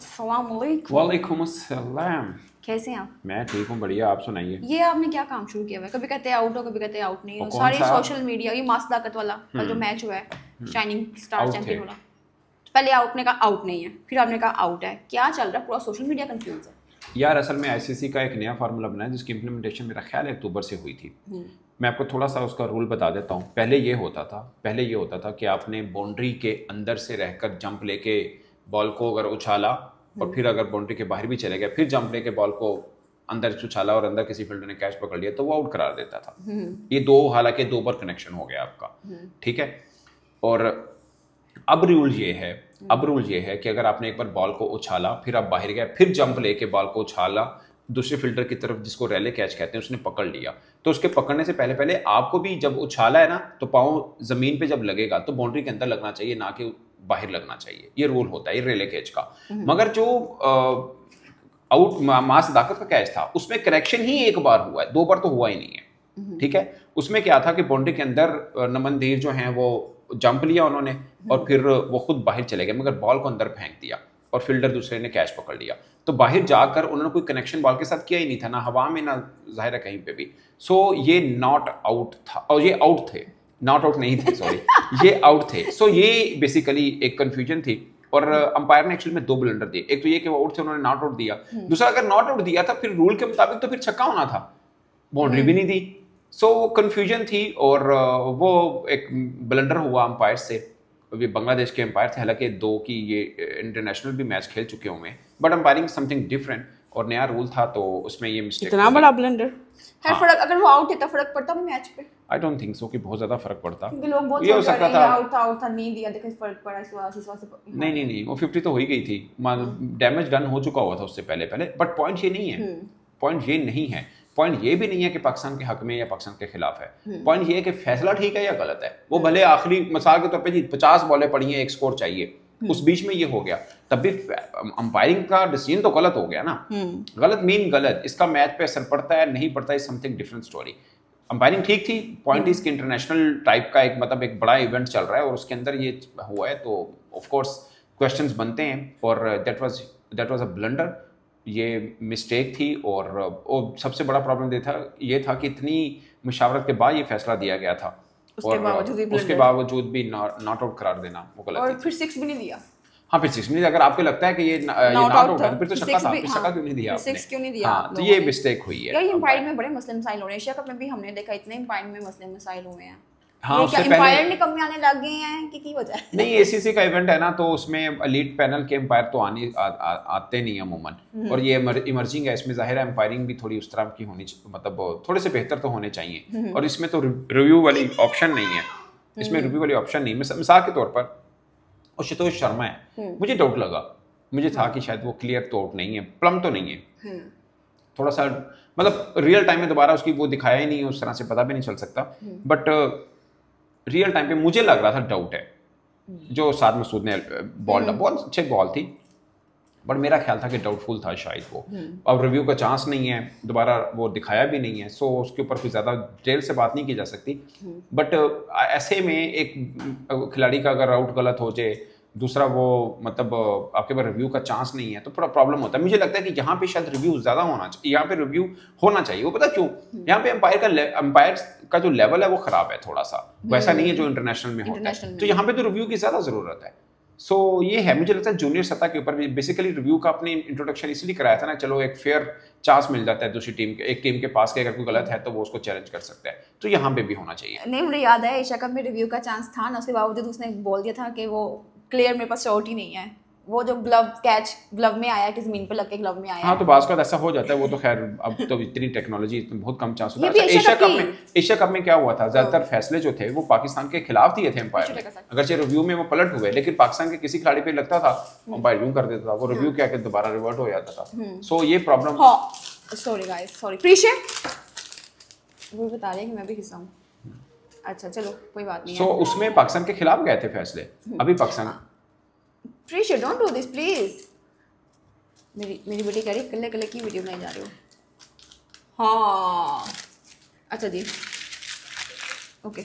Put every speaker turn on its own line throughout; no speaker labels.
अस्सलाम वालेकुम।
वालेकुम अस्सलाम।
कैसे हैं आप?
मैं ठीक हूँ, बढ़िया। आप सुनाइए।
ये आपने क्या काम शुरू किया हुआ है? कभी कहते हैं आउट हो, कभी कहते हैं आउट नहीं हो।
और कौन
सारी
सा?
सोशल मीडिया, ये मास ताकत वाला कल जो मैच हुआ है शाइनिंग स्टार
आउट
चैंपियन
थे।
वाला, पहले आपने कहा आउट नहीं है, फिर आपने कहा आउट है। क्या चल रहा है? पूरा सोशल मीडिया कंफ्यूज है
यार असल में आईसीसी का एक नया फार्मूला बना है जिसकी इम्प्लीमेंटेशन मेरा ख्याल है अक्टूबर से हुई थी। मैं आपको थोड़ा सा उसका रूल बता देता हूँ। पहले ये होता था कि आपने बाउंड्री के अंदर से रहकर जंप लेके बॉल को अगर उछाला और फिर अगर बाउंड्री के बाहर भी चले गए, फिर जंप लेके बॉल को अंदर उछाला और अंदर किसी फील्डर ने कैच पकड़ लिया तो वो आउट करार देता था। ये हालांकि दो बार कनेक्शन हो गया आपका, ठीक है। और अब रूल ये है कि अगर आपने एक बार बॉल को उछाला, फिर आप बाहर गए, फिर जंप लेके बॉल को उछाला, दूसरे फील्डर की तरफ, जिसको रैले कैच कहते हैं, उसने पकड़ लिया, तो उसके पकड़ने से पहले पहले आपको भी जब उछाला है ना, तो पाँव जमीन पे जब लगेगा तो बाउंड्री के अंदर लगना चाहिए, ना कि बाहर लगना चाहिए। ये रूल होता है, ये रेले कैच का। मगर जो आउट मास सदाकत का कैच था उसमें करेक्शन ही एक बार हुआ है, दो बार तो हुआ ही नहीं है, ठीक है। उसमें क्या था कि बाउंड्री के अंदर नमन धीर जो हैं वो जंप लिया उन्होंने और फिर वो खुद बाहर चले गए, मगर बॉल को अंदर फेंक दिया और फील्डर दूसरे ने कैच पकड़ लिया। तो बाहर जाकर उन्होंने कोई कनेक्शन बॉल के साथ किया ही नहीं था, ना हवा में ना जाहिर है कहीं पे भी। सो ये नॉट आउट था, और ये आउट थे, नॉट आउट नहीं थे, सॉरी ये आउट थे। सो ये बेसिकली एक कंफ्यूजन थी और अंपायर ने एक्चुअली में दो ब्लंडर दिए। एक तो ये कि वो आउट थे, उन्होंने नॉट आउट दिया। दूसरा, अगर नॉट आउट दिया था फिर रूल के मुताबिक तो फिर छक्का होना था, बाउंड्री भी नहीं दी। सो कंफ्यूजन थी और वो एक ब्लंडर हुआ अंपायर से। ये बांग्लादेश के अंपायर थे, हालांकि दो की ये इंटरनेशनल भी मैच खेल चुके हुए हैं, बट अंपायरिंग समथिंग डिफरेंट और नया रूल था तो उसमें ये मिस्टेक।
इतना बड़ा ब्लंडर है। फर्क अगर वो आउट होता फर्क पड़ता भी मैच पे?
आई डोंट थिंक सो कि बहुत ज्यादा फर्क पड़ता,
क्योंकि लोग बहुत
ये हो सकता था
आउट था नहीं दिया, देखो फर्क पड़ा इस वजह से।
नहीं वो 50 तो हो ही गई थी, डैमेज डन हो चुका हुआ था उससे पहले पहले। बट पॉइंट ये नहीं है, पॉइंट ये नहीं है, पॉइंट ये भी नहीं है कि पाकिस्तान के हक में या पाकिस्तान के खिलाफ है। पॉइंट ये है कि फैसला ठीक है या गलत है। वो भले आखिरी मिसाल के तौर पे जी 50 बॉलें पड़ी हैं, एक स्कोर चाहिए, उस बीच में ये हो गया, तब भी अंपायरिंग का डिसीजन तो गलत हो गया ना। गलत मीन गलत, इसका मैच पे असर पड़ता है नहीं पड़ता है, समथिंग डिफरेंट स्टोरी। अंपायरिंग ठीक थी। पॉइंट इसके इंटरनेशनल टाइप का एक मतलब एक बड़ा इवेंट चल रहा है और उसके अंदर ये हुआ है, तो ऑफ कोर्स क्वेश्चंस बनते हैं और दैट वाज अ ब्लंडर, ये मिस्टेक थी। और सबसे बड़ा प्रॉब्लम ये था कि इतनी मुशावरत के बाद ये फैसला दिया गया था, उसके बावजूद भी नॉट आउट करार देना वो गलत
और फिर 6 भी नहीं दिया।
हाँ, फिर 6 नहीं दिया। अगर आपको लगता है कि ये नॉट आउट है फिर तो छक्का था, फिर छक्का क्यों नहीं दिया आपने?
6 क्यों नहीं दिया?
हाँ, तो ये मिस्टेक हुई है।
यार ये अंपायरिंग में बड़े मसले मसाइल हो रहे हैं। एशिया कप में भी हमने देखा इतने अंपायरिंग में मसले मसाइल हुए हैं।
हाँ,
उससे पहले अंपायर ने कम आने लग गए हैं कि वजह है?
नहीं, एसीसी का इवेंट है ना, तो उसमें एलीट पैनल के अंपायर तो आते नहीं अमूमन, और ये इमर्जिंग है, इसमें जाहिर है अंपायरिंग भी थोड़ी उस तरह की होनी, मतलब थोड़े से बेहतर तो होने चाहिए। और इसमें तो रिव्यू वाली ऑप्शन नहीं है, इसमें रिव्यू वाली ऑप्शन नहीं। मिसाल के तौर पर आशुतोष शर्मा है, मुझे डाउट लगा, मुझे था कि शायद वो क्लियर तो आउट नहीं है, प्लम तो नहीं है, थोड़ा सा मतलब रियल टाइम में दोबारा उसकी वो दिखाया ही नहीं, उस तरह से पता भी नहीं चल सकता। बट रियल टाइम पे मुझे लग रहा था डाउट है। जो साद मसूद ने बहुत अच्छी बॉल थी, बट मेरा ख्याल था कि डाउटफुल था शायद वो। अब रिव्यू का चांस नहीं है, दोबारा वो दिखाया भी नहीं है, सो उसके ऊपर कुछ ज़्यादा डिटेल से बात नहीं की जा सकती। बट ऐसे में एक खिलाड़ी का अगर आउट गलत हो जाए, दूसरा वो मतलब आपके पास रिव्यू का चांस नहीं है, तो थोड़ा प्रॉब्लम होता है। मुझे लगता है कि यहाँ पे शायद रिव्यू ज़्यादा होना चाहिए, यहाँ पे रिव्यू होना चाहिए। वो पता क्यों? यहाँ पे अंपायर का जो लेवल है वो खराब है, थोड़ा सा वैसा नहीं है जो इंटरनेशनल में होता है, तो यहाँ पे तो रिव्यू की ज़्यादा ज़रूरत है। सो ये है, मुझे लगता है जूनियर सतह के ऊपर भी बेसिकली रिव्यू का अपनी इंट्रोडक्शन इसलिए कराया था ना, चलो एक फेयर चांस मिल जाता है दूसरी टीम के, एक टीम के पास कि अगर कोई गलत है तो वो उसको चैलेंज कर सकता है, तो यहाँ पे भी होना चाहिए।
नहीं, मुझे याद है एशिया कप में रिव्यू का चांस था ना, उसके बावजूद उसने बोल दिया था कि वो क्लियर मेरे पास शॉट ही नहीं है, वो जो ग्लव में आया कि जमीन पे लग के ग्लव में आया।
हाँ, तो बास का ऐसा हो जाता है, वो तो खैर अब तो इतनी टेक्नोलॉजी, बहुत कम चांस होता है। एशिया कप में क्या हुआ था, ज्यादातर फैसले जो थे वो पाकिस्तान के खिलाफ दिए थे अंपायर ने, अगरचे रिव्यू में वो पलट हुए, लेकिन पाकिस्तान के किसी खिलाड़ी पे लगता था अंपायर यूं कर देता था, वो रिव्यू क्या दोबारा रिवर्ट हो जाता था। सो ये प्रॉब्लम।
Sorry guys, sorry. प्रीशियट वो बता रहे हैं कि मैं भी हिस्सा हूँ। अच्छा चलो कोई बात नहीं।
सो उसमें पाकिस्तान के खिलाफ गए थे फैसले। अभी पाकिस्तान
प्रीशियट डोंट डू दिस प्लीज। मेरी बेटी कह रही कल्ले कल्ले की वीडियो बनाई जा रही हो। हाँ अच्छा जी, ओके।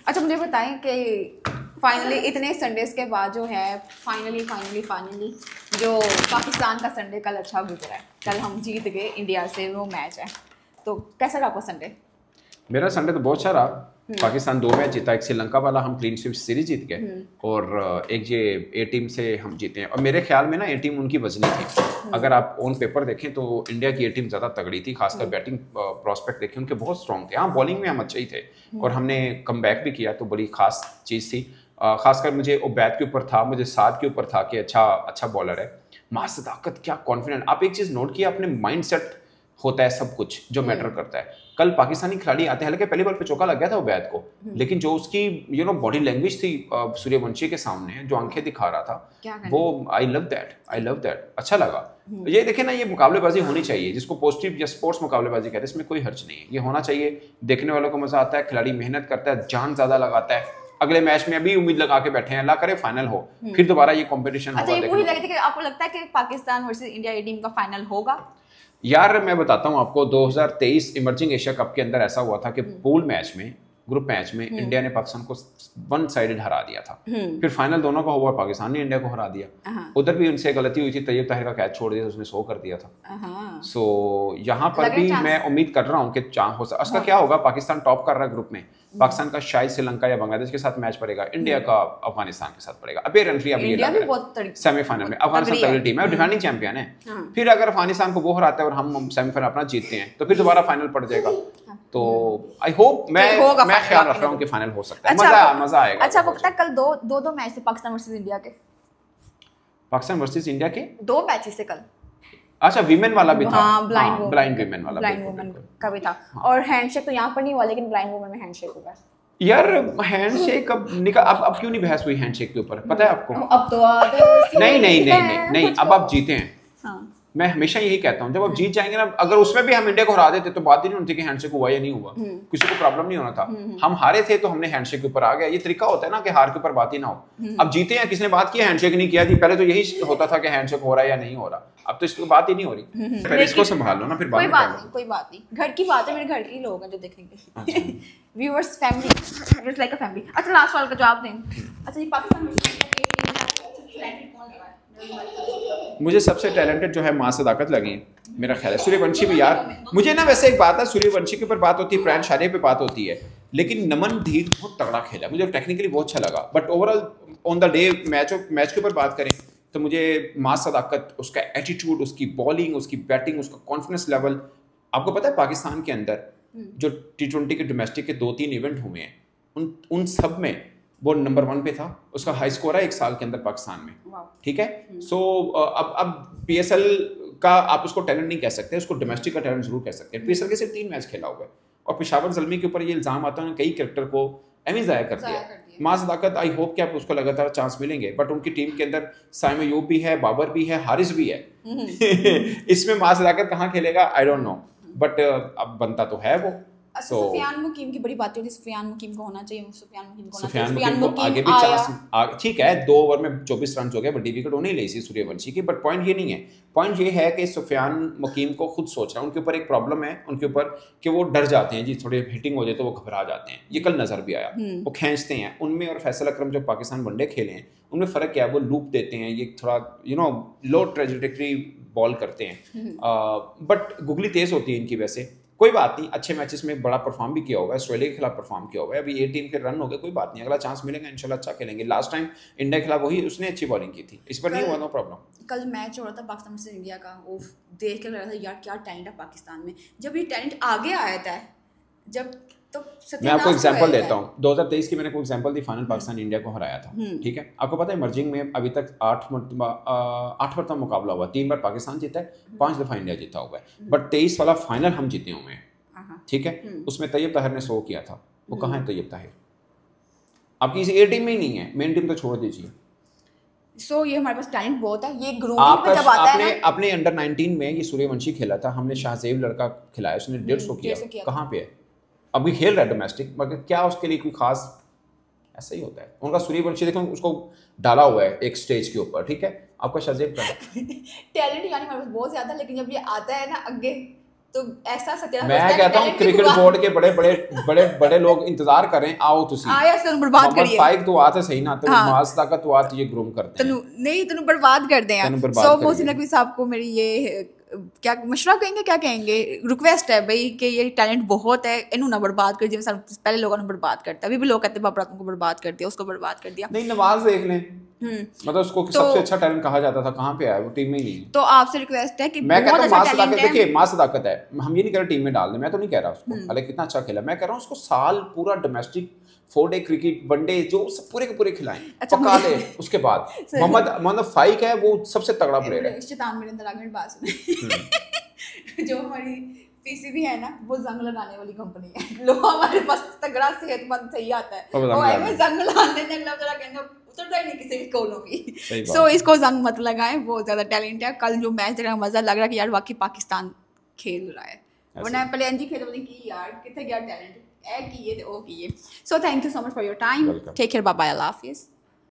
अच्छा मुझे बताएं कि फाइनली इतने संडेज के बाद जो है फाइनली जो पाकिस्तान का संडे कल अच्छा गुजरा है, कल हम जीत गए इंडिया से, वो मैच है, तो कैसा रहा आपका संडे?
मेरा संडे तो बहुत अच्छा रहा। पाकिस्तान 2 मैच जीता, एक श्रीलंका वाला हम क्लीन स्वीप सीरीज जीत गए और एक ये ए टीम से हम जीते हैं। और मेरे ख्याल में ना ए टीम उनकी वजनी थी। अगर आप ऑन पेपर देखें तो इंडिया की ए टीम ज़्यादा तगड़ी थी, खासकर बैटिंग प्रॉस्पेक्ट देखें उनके बहुत स्ट्रॉन्ग थे। हाँ, बॉलिंग में हम अच्छे ही थे और हमने कम बैक भी किया, तो बड़ी खास चीज़ थी। खासकर मुझे उबैद के ऊपर था, मुझे साद के ऊपर था कि अच्छा बॉलर है। मासदाकत क्या कॉन्फिडेंट। आप एक चीज़ नोट किया अपने, माइंड सेट होता है सब कुछ जो मैटर करता है। कल पाकिस्तानी खिलाड़ी आते हैं, हालांकि पहली बार पे चौका लग गया था उबैद को, लेकिन जो उसकी बॉडी लैंग्वेज थी सूर्यवंशी के सामने, जो आंखें दिखा रहा था, वो आई लव दैट, अच्छा लगा। ये देखे ना, ये मुकाबलेबाजी होनी चाहिए, जिसको पॉजिटिव या स्पोर्ट्स मुकाबलेबाजी कहते हैं, इसमें कोई हर्ज नहीं है, ये होना चाहिए। देखने वालों को मजा आता है, खिलाड़ी मेहनत करता है, जान ज्यादा लगाता है। अगले मैच में अभी उम्मीद लगा के बैठे हैं, अल्लाह करे फाइनल हो, फिर दोबारा ये कंपटीशन होगा।
अच्छा, ये लगता है कि आपको लगता है कि पाकिस्तान वर्सेस इंडिया ए टीम का फाइनल होगा?
यार मैं बताता हूँ आपको, 2023 इमर्जिंग एशिया कप के अंदर ऐसा हुआ था कि पूल मैच में, ग्रुप मैच में इंडिया ने पाकिस्तान को वन साइडेड हरा दिया था। फिर फाइनल दोनों का हुआ, पाकिस्तान ने इंडिया को हरा दिया। उधर भी उनसे गलती हुई थी, तैयब ताहिर का कैच छोड़ दिया, उसने 100 कर दिया था। सो यहाँ पर भी मैं उम्मीद कर रहा हूँ कि चांस हो सकता। उसका क्या होगा, पाकिस्तान टॉप कर रहा है ग्रुप में, पाकिस्तान का शायद श्रीलंका या बांग्लादेश के साथ मैच पड़ेगा, इंडिया का अफगानिस्तान के साथ पड़ेगा। अपेरेंटली अब ये सेमीफाइनल में अफगानिस्तान तगड़ी टीम है, डिफेंडिंग चैंपियन है। फिर अगर अफगानिस्तान को वो हराते हैं और हम सेमीफाइनल अपना जीतते हैं, तो फिर दोबारा फाइनल पड़ जाएगा। तो आई होप, मैं ख्याल रख रहा हूँ कि फाइनल हो सकता है। मजा आएगा।
अच्छा, आपको पता है कल दो मैच थे पाकिस्तान वर्सेस इंडिया के?
पाकिस्तान वर्सेस इंडिया के 2
मैचेस थे कल।
अच्छा, विमेन वाला भी था।
हाँ, ब्लाइंड
विमेन वाला,
ब्लाइंड वुमेन का भी था। और हैंडशेक तो यहाँ पर नहीं हुआ, लेकिन ब्लाइंड वुमेन में हैंडशेक हुआ।
यार हैंडशेक अब निकाल, अब क्यों नहीं बहस हुई हैंडशेक के ऊपर, पता है आपको?
अब तो
नहीं, अब आप जीते हैं। मैं हमेशा यही कहता हूँ, जब आप जीत जाएंगे ना, अगर उसमें भी हम इंडिया को हरा देते तो बात ही नहीं होती कि हैंडशेक हुआ या नहीं हुआ, किसी को प्रॉब्लम नहीं होना था। हम हारे थे तो हमने हैंडशेक के ऊपर आ गया। ये तरीका होता है ना कि हार के ऊपर बात ही ना हो। अब जीते हैं, किसने बात किया, हैंडशेक नहीं किया जी। पहले तो यही होता था कि हैंडशेक हो रहा है या नहीं हो रहा, अब तो इसकी बात ही नहीं हो रही। पहले इसको संभाल लो ना, फिर
कोई बात नहीं, घर की बात है, मेरे घर के लोग हैं जो देखेंगे। Viewers, family, it's like a family. अच्छा, लास्ट सवाल का जवाब दें। अच्छा, ये पाकिस्तान में
मुझे सबसे टैलेंटेड जो है माँ सदाकत लगी, मेरा ख्याल है। सूर्यवंशी भी यार, मुझे ना वैसे एक बात है, सूर्यवंशी के ऊपर बात होती है, फरहान शारिया पे बात होती है, लेकिन नमन धीर बहुत तगड़ा खेला, मुझे टेक्निकली बहुत अच्छा लगा। But overall on the day match के ऊपर बात करें तो मुझे माँ सदाकत, उसका एटीट्यूड, उसकी बॉलिंग, उसकी बैटिंग, उसका कॉन्फिडेंस लेवल। आपको पता है पाकिस्तान के अंदर जो T20 के डोमेस्टिक के 2-3 इवेंट हुए हैं, उन सब में वो नंबर 1 पे था। उसका हाई स्कोर है 1 साल के अंदर पाकिस्तान में, ठीक है। सो अब PSL का आप उसको टैलेंट नहीं कह सकते, उसको डोमेस्टिक का टैलेंट जरूर कह सकते हैं। PSL के सिर्फ 3 मैच खेला हुआ है और पेशावर ज़ल्मी के ऊपर ये इल्ज़ाम आता है, कई कैरेक्टर को एमी ज़ाया कर दिया। माँ सदाकत, आई होप कि आप उसको लगातार चांस मिलेंगे, बट उनकी टीम के अंदर साइम अयूब भी है, बाबर भी है, हारिस भी है। इसमें माँ सदाकत कहाँ खेलेगा, आई डोंट नो, बट अब बनता तो है वो।
सुफियान मुकीम की बड़ी बात होती है, सुफियान मुकीम को होना चाहिए,
सुफियान मुकीम को आगे भी चांस, ठीक है। 2 ओवर में 24 रन हो गए, बड़ी विकेट होने ही ली थी सूर्यवंशी की। बट पॉइंट ये नहीं है, पॉइंट ये है कि सुफियान मुकीम को खुद सोचना, उनके ऊपर एक प्रॉब्लम है उनके ऊपर कि वो डर जाते हैं जी, थोड़े हिटिंग हो जाए तो वो घबरा जाते हैं। ये कल नजर भी आया, वो खींचते हैं। उनमें और फैसल अकरम जो पाकिस्तान वनडे खेले हैं, उनमें फ़र्क क्या है, वो लूप देते हैं, ये थोड़ा लो ट्रेजेक्टरी बॉल करते हैं। बट गुगली तेज़ होती है इनकी। वैसे कोई बात नहीं, अच्छे मैचेस में बड़ा परफॉर्म भी किया हुआ है, ऑस्ट्रेलिया के खिलाफ परफॉर्म किया हुआ है। अभी 8 टीम के रन हो गए, कोई बात नहीं, अगला चांस मिलेगा इंशाल्लाह, अच्छा खेलेंगे। लास्ट टाइम इंडिया के खिलाफ वही उसने अच्छी बॉलिंग की थी, इस पर नहीं हुआ, नो प्रॉब्लम।
कल मैच हो रहा था पाकिस्तान से इंडिया का, वो देख के लग रहा था यार क्या टैलेंट है पाकिस्तान में। जब ये टैलेंट आगे आया था, जब तो
मैं आपको एग्जांपल देता हूँ। 2023 की मैंने कोई एग्जांपल दी, फाइनल पाकिस्तान इंडिया को हराया था, ठीक है। आपको पता है मर्जिंग में अभी तक 8 मरतबा मुकाबला हुआ, 3 बार पाकिस्तान जीता है, 5 दफ़ा इंडिया जीता हुआ है। बट 23 वाला फाइनल हम जीते हुए हैं, ठीक है। उसमें तैयब ताहिर ने 100 किया था, वो कहाँ है तैयब ताहिर? आपकी किसी ए टीम में ही नहीं है, मेन टीम तो छोड़ दीजिए।
ये हमारे पास टैलेंट बहुत है, ये ग्रूमिंग पे जब आता है ना।
अपने अंडर 19 में ये सूर्यवंशी खेला था, हमने शाहजेब लड़का खिलाया, उसने 150 किया, कहाँ पे है? अभी खेल रहा है डोमेस्टिक, मगर क्या उसके लिए कोई खास, ऐसा ही होता है उनका। सूर्यवंशी देखो, उसको डाला हुआ है एक स्टेज के ऊपर, ठीक है। आपका शाहजेब का
टैलेंट यानी हमारे पास बहुत ज्यादा, लेकिन जब ये आता है ना आगे तो ऐसा सत्या
मैं कहता हूँ क्रिकेट बोर्ड के बड़े लोग इंतजार कर रहे हैं, आओ तुसी
आया सन बर्बाद करिए
फाइक तो आते सही ना तो मास ताकत तो आती ये ग्रूम करते हैं
नहीं तनु बर्बाद कर दे यार। सो मोहसिन नकवी साहब को मेरी ये क्या मशवरा कहेंगे, क्या कहेंगे, रिक्वेस्ट है भाई कि ये टैलेंट बहुत है, इन्हों ना बर्बाद कर, जिਵੇਂ पहले लोगों ने बर्बाद करता, अभी भी लोग कहते हैं बाबरा तुमको बर्बाद कर दिया, उसको बर्बाद कर दिया।
नहीं नवाज देख लें, मतलब उसको सबसे अच्छा टैलेंट कहा जाता था, कहाँ पे आया वो, टीम में ही नहीं।
तो आपसे रिक्वेस्ट है कि
मैं कहता हूँ
बहुत
मास
अच्छा
सदाकत,
टैलेंट है।
देखिए मास सदाकत है, हम ये नहीं कह रहे टीम में डाल दें, मैं तो नहीं कह रहा उसको, हालांकि कितना अच्छा खेला, मैं कह रहा हूँ उसको साल पूरा डोमेस्टिक 4 डे क्रिकेट, 1 डे जो सब पूरे के पूरे खिलाएं, पका ले। उसके बाद मोहम्मद फाइक है वो सबसे तगड़ा प्लेयर है।
शैतान मेरे अंदर आगे बात सुने जो हमारी पीसीबी है ना, वो जंग लगाने वाली कंपनी है, लोग हमारे पास तगड़ा सेहतमंद सही आता है, वो हमें जंग लगाने ने अगला जरा कहना उतरता ही नहीं किसी भी कोलों की। सो इसको जंग मत लगाएं, वो ज्यादा टैलेंट है। कल जो मैच देखा मजा लग रहा है कि यार वाकई पाकिस्तान खेल रहा है, वरना पहले एनजी खेल बोलते कि यार कितने गया टैलेंट है की ये तो ओ की ये। So thank you so much for your time, take care, bye bye, अल्लाह हाफिज़।